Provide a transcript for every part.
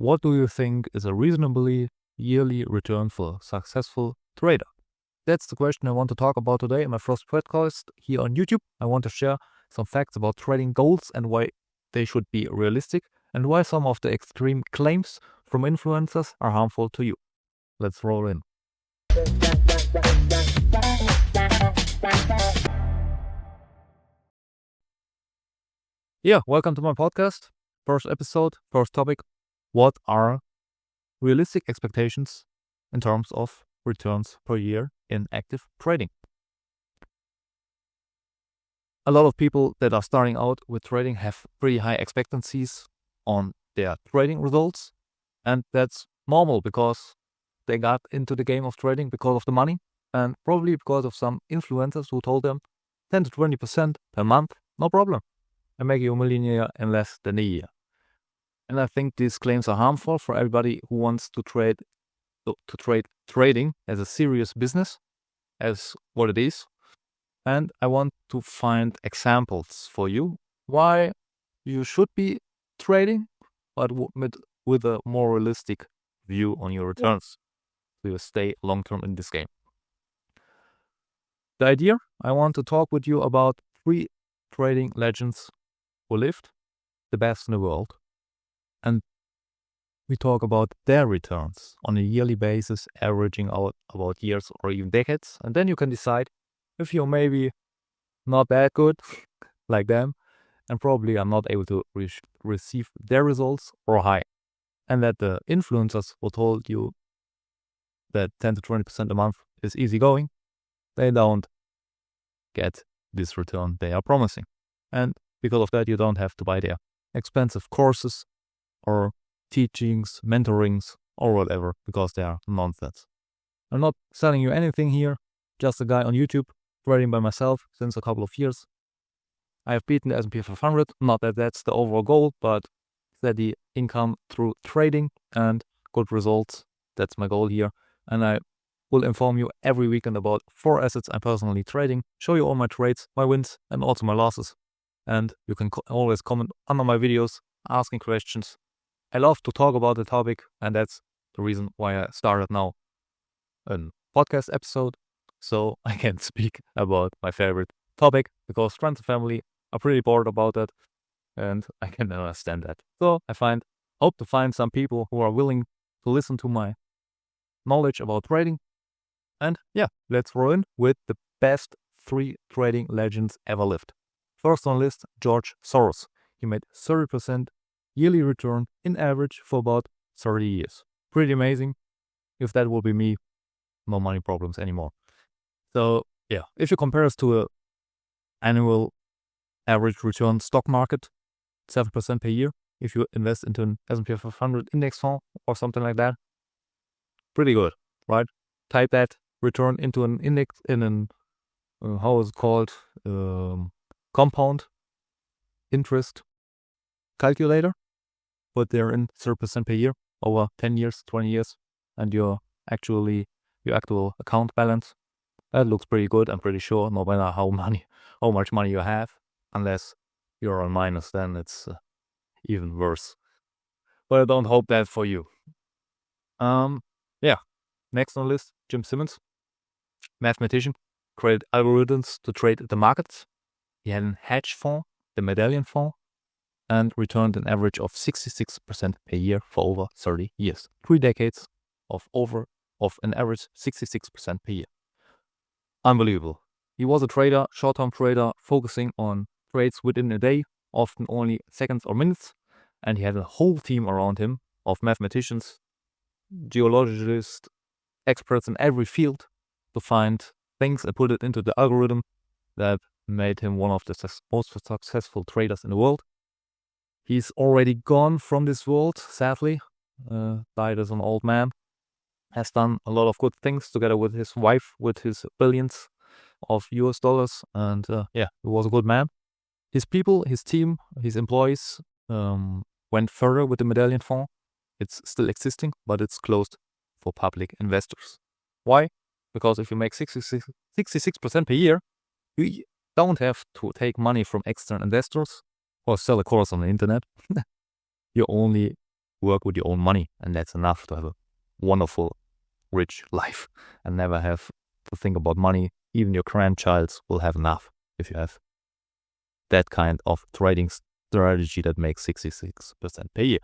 what do you think is a reasonably yearly return for a successful trader? That's the question I want to talk about today in my first podcast here on YouTube. I want to share some facts about trading goals and why they should be realistic and why some of the extreme claims from influencers are harmful to you. Let's roll in. Welcome to my podcast. First episode, first topic. What are realistic expectations in terms of returns per year in active trading? A lot of people that are starting out with trading have pretty high expectancies on their trading results, and that's normal because they got into the game of trading because of the money and probably because of some influencers who told them 10 to 20% per month, no problem, and make you a millionaire in less than a year. And I think these claims are harmful for everybody who wants to trade trading as a serious business, as what it is. And I want to find examples for you why you should be trading, but with a more realistic view on your returns, so you stay long-term in this game. The idea, I want to talk with you about 3 trading legends who lived the best in the world. And we talk about their returns on a yearly basis, averaging out about years or even decades. And then you can decide if you're maybe not that good like them, and probably are not able to receive their results or high. And that the influencers who told you that 10 to 20% a month is easy going, they don't get this return they are promising. And because of that, you don't have to buy their expensive courses or teachings, mentorings, or whatever, because they are nonsense. I'm not selling you anything here, just a guy on YouTube trading by myself since a couple of years. I have beaten the S&P 500, not that that's the overall goal, but steady income through trading and good results. That's my goal here. And I will inform you every weekend about 4 assets I'm personally trading, show you all my trades, my wins, and also my losses. And you can always comment under my videos, asking questions. I love to talk about the topic, and that's the reason why I started now a podcast episode, so I can speak about my favorite topic, because friends and family are pretty bored about that, and I can understand that. So I hope to find some people who are willing to listen to my knowledge about trading. And let's roll in with the best 3 trading legends ever lived. First on the list, George Soros. He made 30% yearly return in average for about 30 years. Pretty amazing. If that will be me, no money problems anymore. So if you compare us to a annual average return stock market, 7% per year, if you invest into an S&P 500 index fund or something like that, pretty good, right? Type that return into an index in an how is it called, compound interest calculator, put there in 30% per year over 10 years, 20 years, and your actual account balance. That looks pretty good. I'm pretty sure, no matter how much money you have, unless you're on minus, then it's even worse. But I don't hope that for you. Next on the list, Jim Simmons, mathematician, created algorithms to trade the markets. He had a hedge fund, the Medallion Fund, and returned an average of 66% per year for over 30 years. 3 decades of an average 66% per year. Unbelievable. He was a trader, short-term trader, focusing on trades within a day, often only seconds or minutes, and he had a whole team around him of mathematicians, geologists, experts in every field to find things and put it into the algorithm that made him one of the most successful traders in the world. He's already gone from this world, sadly, died as an old man, has done a lot of good things together with his wife, with his billions of US dollars, and he was a good man. His people, his team, his employees went further with the Medallion Fund. It's still existing, but it's closed for public investors. Why? Because if you make 66% per year, you don't have to take money from external investors or sell a course on the internet. You only work with your own money, and that's enough to have a wonderful, rich life and never have to think about money. Even your grandchild will have enough if you have that kind of trading strategy that makes 66% per year.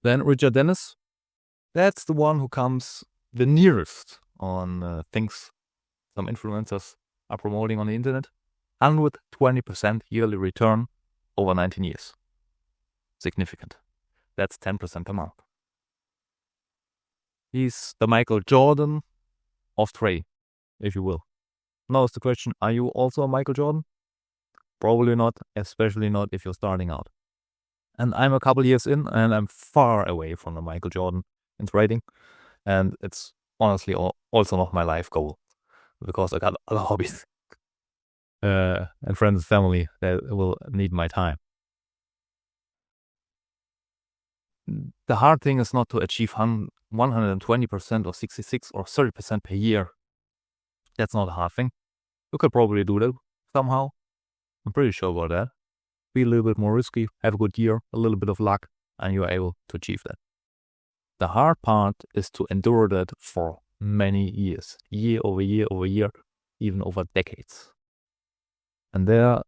Then Richard Dennis, that's the one who comes the nearest on things some influencers are promoting on the internet. 120% yearly return over 19 years. Significant. That's 10% per month. He's the Michael Jordan of trading, if you will. Now is the question, are you also a Michael Jordan? Probably not, especially not if you're starting out. And I'm a couple years in, and I'm far away from the Michael Jordan in trading. And it's honestly also not my life goal, because I got other hobbies and friends and family that will need my time. The hard thing is not to achieve 120% or 66 or 30% per year. That's not a hard thing. You could probably do that somehow. I'm pretty sure about that. Be a little bit more risky, have a good year, a little bit of luck, and you're able to achieve that. The hard part is to endure that for many years, year over year over year, even over decades. And there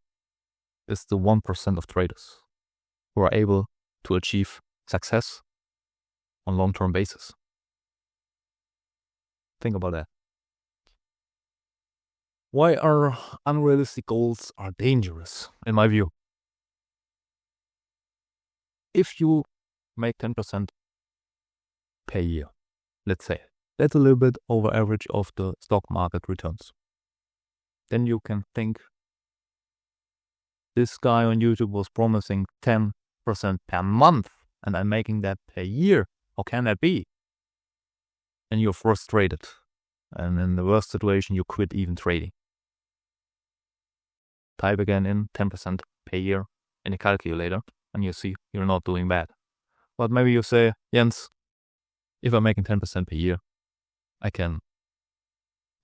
is the 1% of traders who are able to achieve success on long-term basis. Think about that. Why are unrealistic goals are dangerous, in my view? If you make 10% per year, let's say, that's a little bit over average of the stock market returns. Then you can think, this guy on YouTube was promising 10% per month, and I'm making that per year. How can that be? And you're frustrated. And in the worst situation, you quit even trading. Type again in 10% per year in a calculator, and you see you're not doing bad. But maybe you say, Jens, if I'm making 10% per year, I can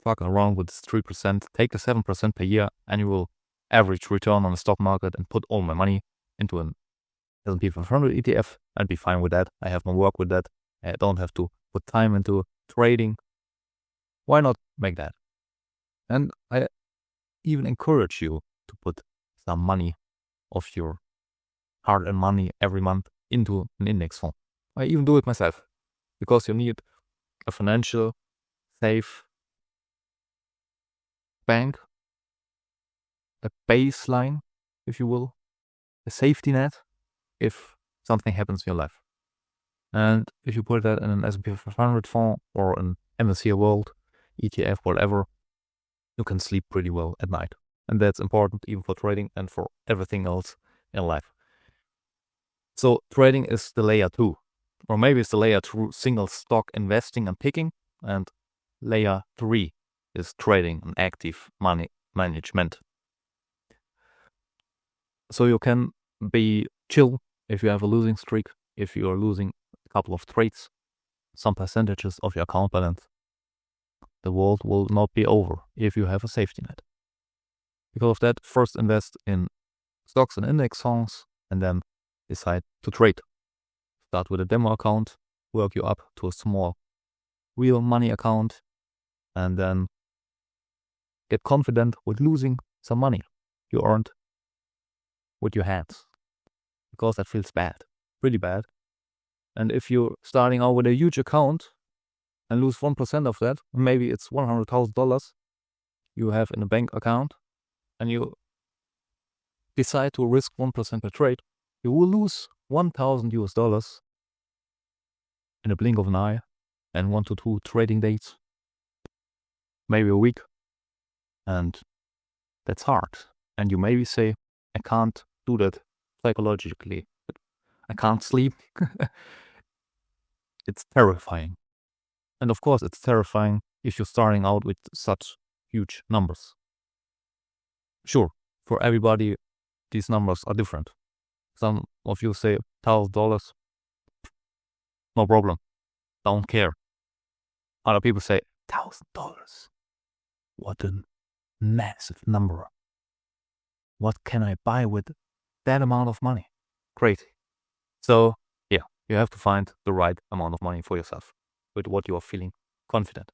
fuck around with this 3%, take the 7% per year annual average return on the stock market and put all my money into an S&P 500 ETF. I'd be fine with that. I have my work with that. I don't have to put time into trading. Why not make that? And I even encourage you to put some money of your hard-earned money every month into an index fund. I even do it myself, because you need a financial safe bank, a baseline, if you will, a safety net if something happens in your life. And if you put that in an S&P 500 fund or an MSCI World, ETF, whatever, you can sleep pretty well at night. And that's important even for trading and for everything else in life. So trading is the layer 2, or maybe it's the layer 2 single stock investing and picking, and layer 3 is trading and active money management. So you can be chill if you have a losing streak, if you are losing a couple of trades, some percentages of your account balance. The world will not be over if you have a safety net. Because of that, first invest in stocks and index funds, and then decide to trade. Start with a demo account, work you up to a small real money account, and then get confident with losing some money you earned with your hands. Because that feels bad, pretty bad. And if you're starting out with a huge account and lose 1% of that, maybe it's $100,000 you have in a bank account, and you decide to risk 1% per trade, you will lose $1,000 in a blink of an eye, and 1 to 2 trading days, maybe a week. And that's hard. And you maybe say, I can't do that psychologically. I can't sleep. It's terrifying. And of course, it's terrifying if you're starting out with such huge numbers. Sure, for everybody, these numbers are different. Some of you say $1,000, no problem, don't care. Other people say $1,000. What a massive number. What can I buy with that amount of money? Great. So yeah, you have to find the right amount of money for yourself with what you are feeling confident.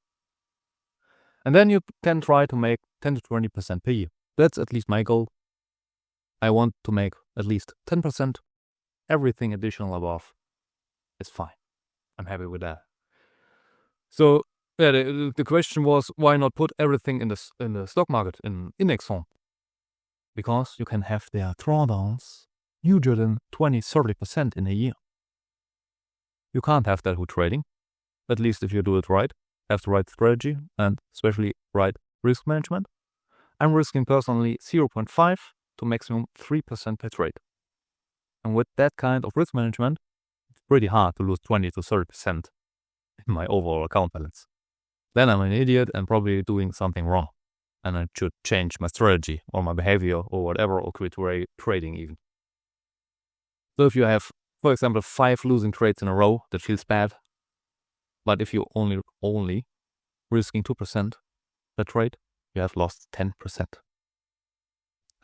And then you can try to make 10 to 20% per year. That's at least my goal. I want to make at least 10%. Everything additional above is fine. I'm happy with that. So yeah, the question was, why not put everything in the stock market in index fund? Because you can have their drawdowns huger than 20-30% in a year. You can't have that with trading, at least if you do it right, have the right strategy, and especially right risk management. I'm risking personally 0.5 to maximum 3% per trade. And with that kind of risk management, it's pretty hard to lose 20 to 30% in my overall account balance. Then I'm an idiot and probably doing something wrong. And I should change my strategy or my behavior or whatever, or quit trading even. So if you have, for example, 5 losing trades in a row, that feels bad. But if you only risking 2% per trade, you have lost 10%.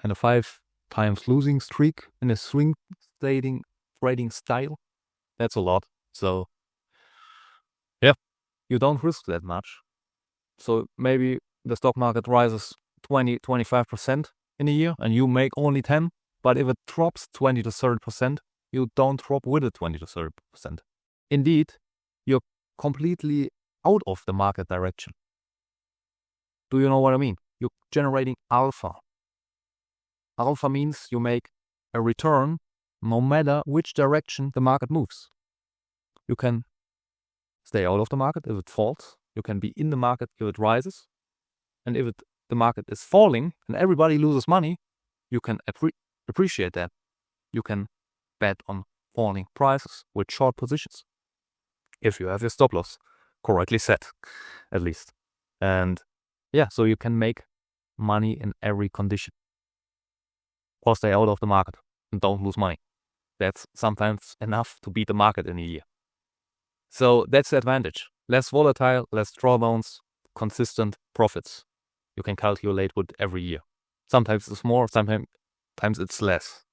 And a 5 times losing streak in a swing trading style, that's a lot. So yeah, you don't risk that much. So maybe the stock market rises 20-25% in a year and you make only 10, but if it drops 20 to 30%, you don't drop with it 20 to 30%. Indeed, you're completely out of the market direction. Do you know what I mean? You're generating alpha. Alpha means you make a return no matter which direction the market moves. You can stay out of the market if it falls. You can be in the market if it rises. And if the market is falling and everybody loses money, you can appreciate that. You can bet on falling prices with short positions. If you have your stop loss correctly set, at least. And yeah, so you can make money in every condition. Or stay out of the market and don't lose money. That's sometimes enough to beat the market in a year. So that's the advantage. Less volatile, less drawdowns, consistent profits. You can calculate with every year. Sometimes it's more, sometimes it's less.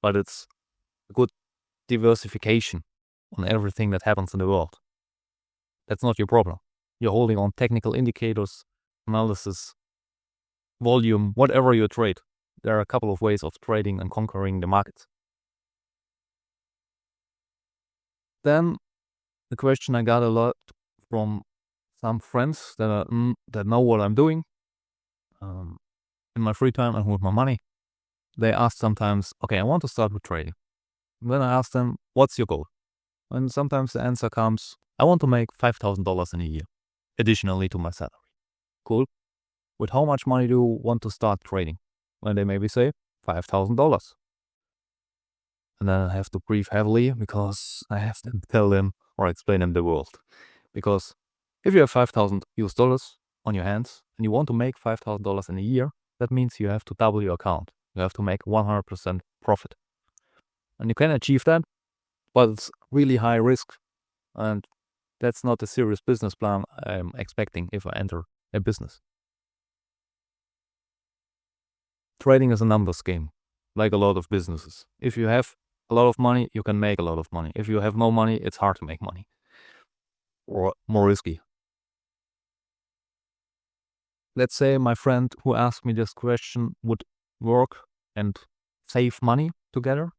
But it's a good diversification on everything that happens in the world. That's not your problem. You're holding on technical indicators, analysis, volume, whatever you trade. There are a couple of ways of trading and conquering the markets. Then the question I got a lot from some friends that know what I'm doing in my free time and with my money. They ask sometimes, okay, I want to start with trading. And then I ask them, what's your goal? And sometimes the answer comes, I want to make $5,000 in a year, additionally to my salary. Cool. With how much money do you want to start trading? And they maybe say $5,000. And then I have to breathe heavily because I have to tell them or explain them the world. Because if you have $5,000 on your hands and you want to make $5,000 in a year, that means you have to double your account. You have to make 100% profit. And you can achieve that, but it's really high risk. And that's not a serious business plan I'm expecting if I enter a business. Trading is a numbers game, like a lot of businesses. If you have a lot of money, you can make a lot of money. If you have no money, it's hard to make money. Or more risky. Let's say my friend who asked me this question would work and save money together,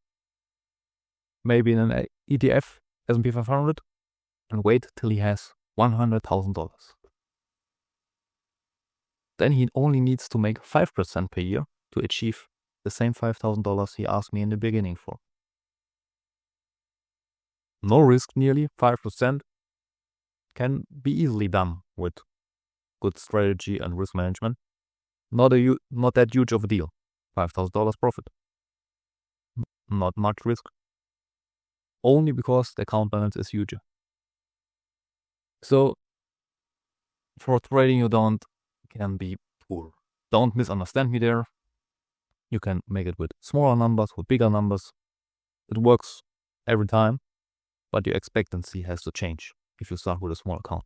maybe in an ETF, S&P 500, and wait till he has $100,000. Then he only needs to make 5% per year to achieve the same $5,000 he asked me in the beginning for. No risk, nearly 5%, can be easily done with good strategy and risk management. Not that huge of a deal. $5,000 profit. Not much risk. Only because the account balance is huge. So for trading, you can be poor. Don't misunderstand me there. You can make it with smaller numbers, with bigger numbers. It works every time, but your expectancy has to change if you start with a small account.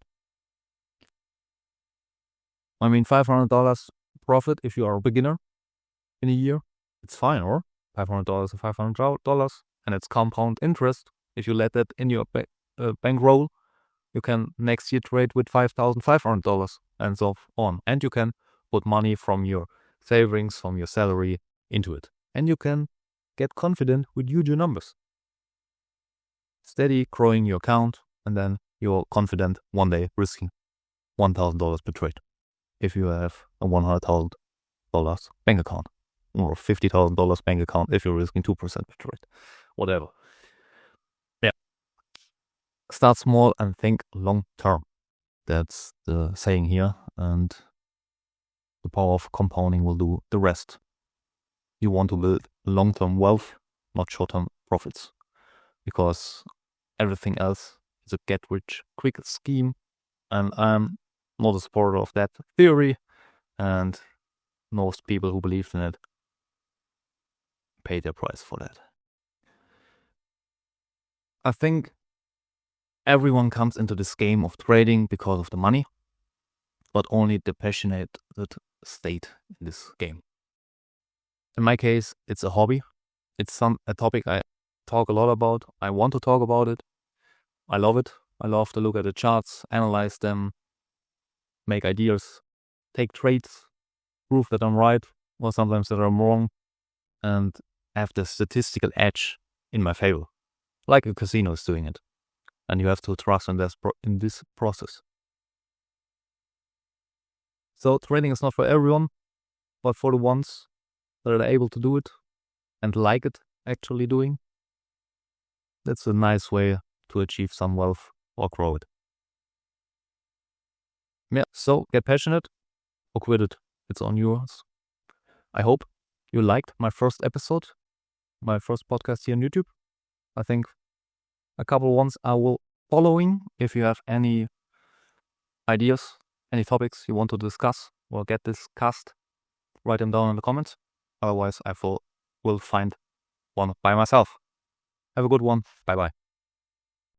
I mean, $500 profit if you are a beginner in a year, it's fine, or $500 to $500. and it's compound interest. If you let that in your bankroll, you can next year trade with $5,500 and so on. And you can put money from your savings, from your salary into it. And you can get confident with huge numbers. Steady growing your account, and then you're confident one day risking $1,000 per trade. If you have a $100,000 bank account, or $50,000 bank account if you're risking 2% per trade, whatever. Yeah. Start small and think long term. That's the saying here, and the power of compounding will do the rest. You want to build long-term wealth, not short-term profits, because everything else is a get-rich-quick scheme, and I'm not a supporter of that theory, and most people who believe in it pay their price for that. I think everyone comes into this game of trading because of the money, but only the passionate that stayed in this game. In my case, it's a hobby. It's a topic I talk a lot about. I want to talk about it. I love it. I love to look at the charts, analyze them, make ideas, take trades, prove that I'm right, or sometimes that I'm wrong, and have the statistical edge in my favor, like a casino is doing it. And you have to trust in this process. So trading is not for everyone, but for the ones that are able to do it and like it actually doing. That's a nice way to achieve some wealth or grow it. Yeah, so get passionate or quit it. It's on yours. I hope you liked my first episode, my first podcast here on YouTube. I think a couple ones I will following. If you have any ideas, any topics you want to discuss or get discussed, write them down in the comments. Otherwise, I will find one by myself. Have a good one. Bye-bye.